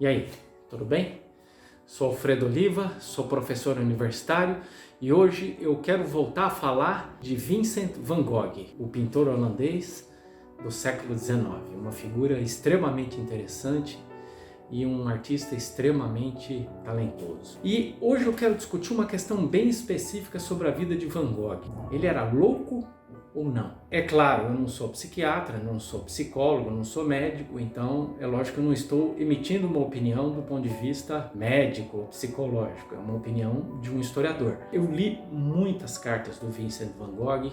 E aí, tudo bem? Sou Alfredo Oliva, sou professor universitário e hoje eu quero voltar a falar de Vincent van Gogh, o pintor holandês do século XIX, uma figura extremamente interessante e um artista extremamente talentoso. E hoje eu quero discutir uma questão bem específica sobre a vida de Van Gogh. Ele era louco ou não? É claro, eu não sou psiquiatra, não sou psicólogo, não sou médico, então é lógico que eu não estou emitindo uma opinião do ponto de vista médico ou psicológico, é uma opinião de um historiador. Eu li muitas cartas do Vincent van Gogh,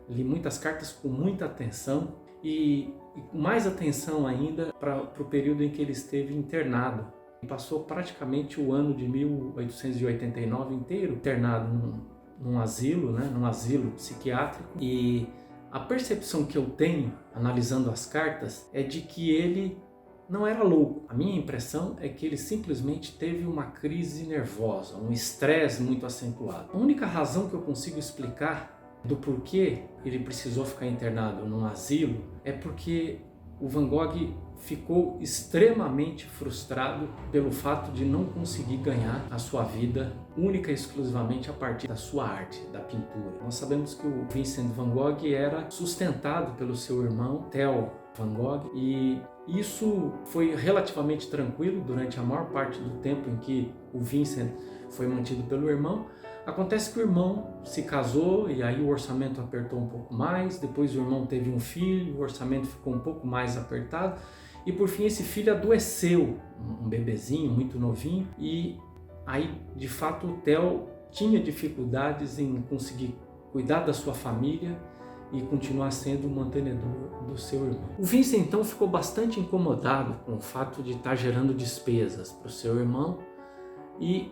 li muitas cartas com muita atenção e com mais atenção ainda para o período em que ele esteve internado. Passou praticamente o ano de 1889 inteiro internado num asilo, num asilo psiquiátrico, e a percepção que eu tenho, analisando as cartas, é de que ele não era louco. A minha impressão é que ele simplesmente teve uma crise nervosa, um estresse muito acentuado. A única razão que eu consigo explicar do porquê ele precisou ficar internado num asilo é porque o Van Gogh ficou extremamente frustrado pelo fato de não conseguir ganhar a sua vida única e exclusivamente a partir da sua arte, da pintura. Nós sabemos que o Vincent van Gogh era sustentado pelo seu irmão Theo van Gogh e isso foi relativamente tranquilo durante a maior parte do tempo em que o Vincent foi mantido pelo irmão. Acontece que o irmão se casou e aí o orçamento apertou um pouco mais, depois o irmão teve um filho, o orçamento ficou um pouco mais apertado e por fim esse filho adoeceu, um bebezinho muito novinho, e aí de fato o Theo tinha dificuldades em conseguir cuidar da sua família e continuar sendo o mantenedor do seu irmão. O Vincent então ficou bastante incomodado com o fato de estar gerando despesas para o seu irmão e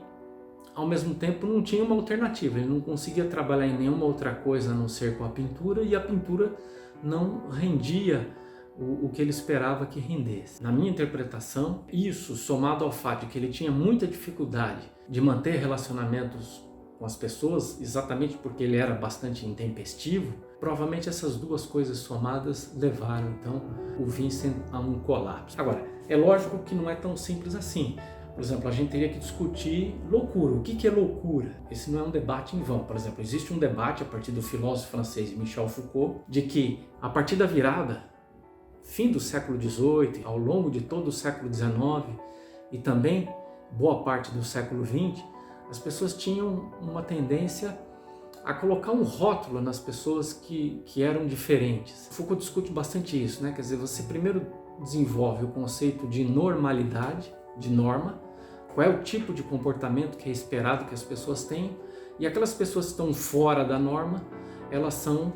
ao mesmo tempo não tinha uma alternativa, ele não conseguia trabalhar em nenhuma outra coisa a não ser com a pintura e a pintura não rendia o que ele esperava que rendesse. Na minha interpretação, isso somado ao fato de que ele tinha muita dificuldade de manter relacionamentos com as pessoas, exatamente porque ele era bastante intempestivo, provavelmente essas duas coisas somadas levaram então o Vincent a um colapso. Agora, é lógico que não é tão simples assim. Por exemplo, a gente teria que discutir loucura. O que é loucura? Esse não é um debate em vão. Por exemplo, existe um debate a partir do filósofo francês Michel Foucault de que a partir da virada, fim do século XVIII, ao longo de todo o século XIX e também boa parte do século XX, as pessoas tinham uma tendência a colocar um rótulo nas pessoas que eram diferentes. Foucault discute bastante isso, Quer dizer, você primeiro desenvolve o conceito de normalidade, de norma, qual é o tipo de comportamento que é esperado que as pessoas tenham, e aquelas pessoas que estão fora da norma, elas são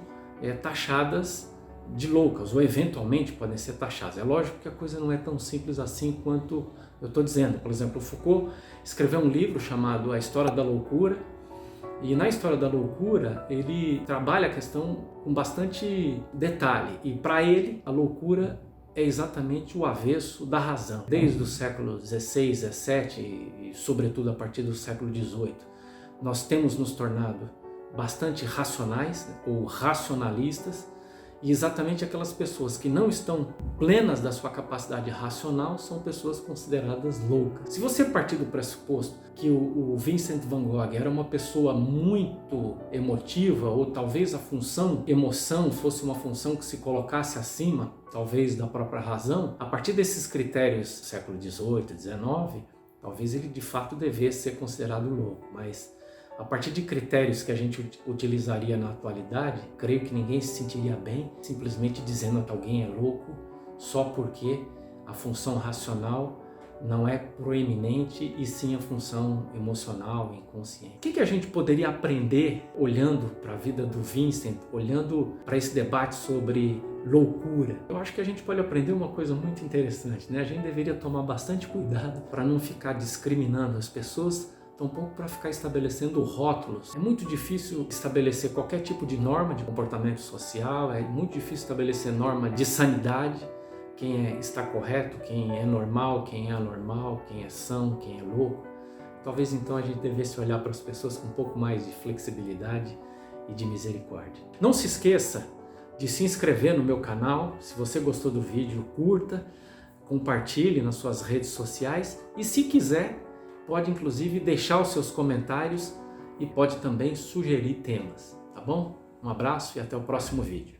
taxadas de loucas, ou eventualmente podem ser taxadas. É lógico que a coisa não é tão simples assim quanto eu estou dizendo. Por exemplo, Foucault escreveu um livro chamado A História da Loucura, e na História da Loucura ele trabalha a questão com bastante detalhe, e para ele a loucura é exatamente o avesso da razão. Desde o século XVI, XVII e sobretudo a partir do século XVIII, nós temos nos tornado bastante racionais ou racionalistas, e exatamente aquelas pessoas que não estão plenas da sua capacidade racional são pessoas consideradas loucas. Se você partir do pressuposto que o Vincent van Gogh era uma pessoa muito emotiva, ou talvez a função emoção fosse uma função que se colocasse acima, talvez, da própria razão, a partir desses critérios do século XVIII, XIX, talvez ele de fato devesse ser considerado louco, mas a partir de critérios que a gente utilizaria na atualidade, creio que ninguém se sentiria bem simplesmente dizendo que alguém é louco só porque a função racional não é proeminente e sim a função emocional, inconsciente. O que a gente poderia aprender olhando para a vida do Vincent, olhando para esse debate sobre loucura? Eu acho que a gente pode aprender uma coisa muito interessante, A gente deveria tomar bastante cuidado para não ficar discriminando as pessoas, tampouco para ficar estabelecendo rótulos. É muito difícil estabelecer qualquer tipo de norma de comportamento social, é muito difícil estabelecer norma de sanidade, quem está correto, quem é normal, quem é anormal, quem é são, quem é louco. Talvez então a gente devesse olhar para as pessoas com um pouco mais de flexibilidade e de misericórdia. Não se esqueça de se inscrever no meu canal. Se você gostou do vídeo, curta, compartilhe nas suas redes sociais e, se quiser, pode inclusive deixar os seus comentários e pode também sugerir temas, tá bom? Um abraço e até o próximo vídeo.